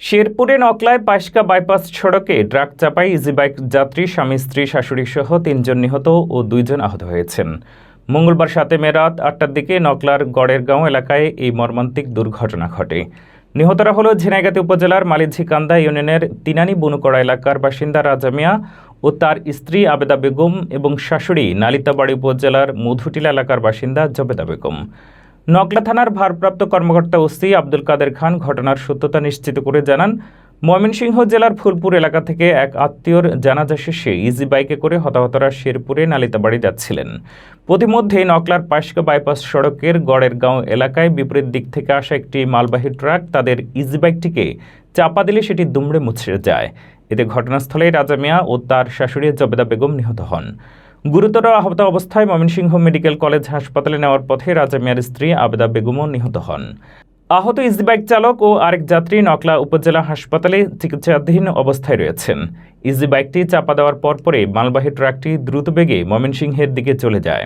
শেরপুরে নকলায় পাইসকা বাইপাস সড়কে ট্রাক চাপায় ইজিবাইক যাত্রী স্বামী স্ত্রী শাশুড়ি সহ ৩ জন নিহত ও 2 জন আহত হয়েছেন। মঙ্গলবার 7 মে রাত 8টার দিকে নকলার গড়েরগাঁও এলাকায় এই মর্মান্তিক দুর্ঘটনা ঘটে। নিহতরা হল ঝিনাইগাতী উপজেলার মালিঝিকান্দা ইউনিয়নের তিনানি বনুকড়া এলাকার বাসিন্দা রাজা মিয়া ও তার স্ত্রী আবেদা বেগম এবং শাশুড়ি নালিতাবাড়ী উপজেলার মধুটিলা এলাকার বাসিন্দা জবেদা বেগম। নকলা থানার ভারপ্রাপ্ত কর্মকর্তা ওসি আব্দুল কাদের খান ঘটনার সত্যতা নিশ্চিত করে জানান, ময়মনসিংহ জেলার ফুলপুর এলাকা থেকে এক আত্মীয়র জানাজা শেষে ইজি বাইকে করে হতাহতরা শেরপুরে নালিতাবাড়ি যাচ্ছিলেন। প্রতিমধ্যেই নকলার পাইসকা বাইপাস সড়কের গড়েরগাঁও এলাকায় বিপরীত দিক থেকে আসা একটি মালবাহী ট্রাক তাদের ইজি বাইকটিকে চাপা দিলে সেটি দুমড়ে মুচড়ে যায়। এতে ঘটনাস্থলে রাজা মিয়া ও তার শাশুড়ি জবেদা বেগম নিহত হন। গুরুতর আহত অবস্থায় ময়মনসিংহ মেডিকেল কলেজ হাসপাতালে নেওয়ার পথে রাজা মিয়ার স্ত্রী আবেদা বেগমও নিহত হন। আহত ইজিবাইক চালক ও আরেক যাত্রী নকলা উপজেলা হাসপাতালে চিকিৎসাধীন অবস্থায় রয়েছেন। ইজিবাইকটি চাপা দেওয়ার পরপরই মালবাহী ট্রাকটি দ্রুত বেগে ময়মনসিংহের দিকে চলে যায়।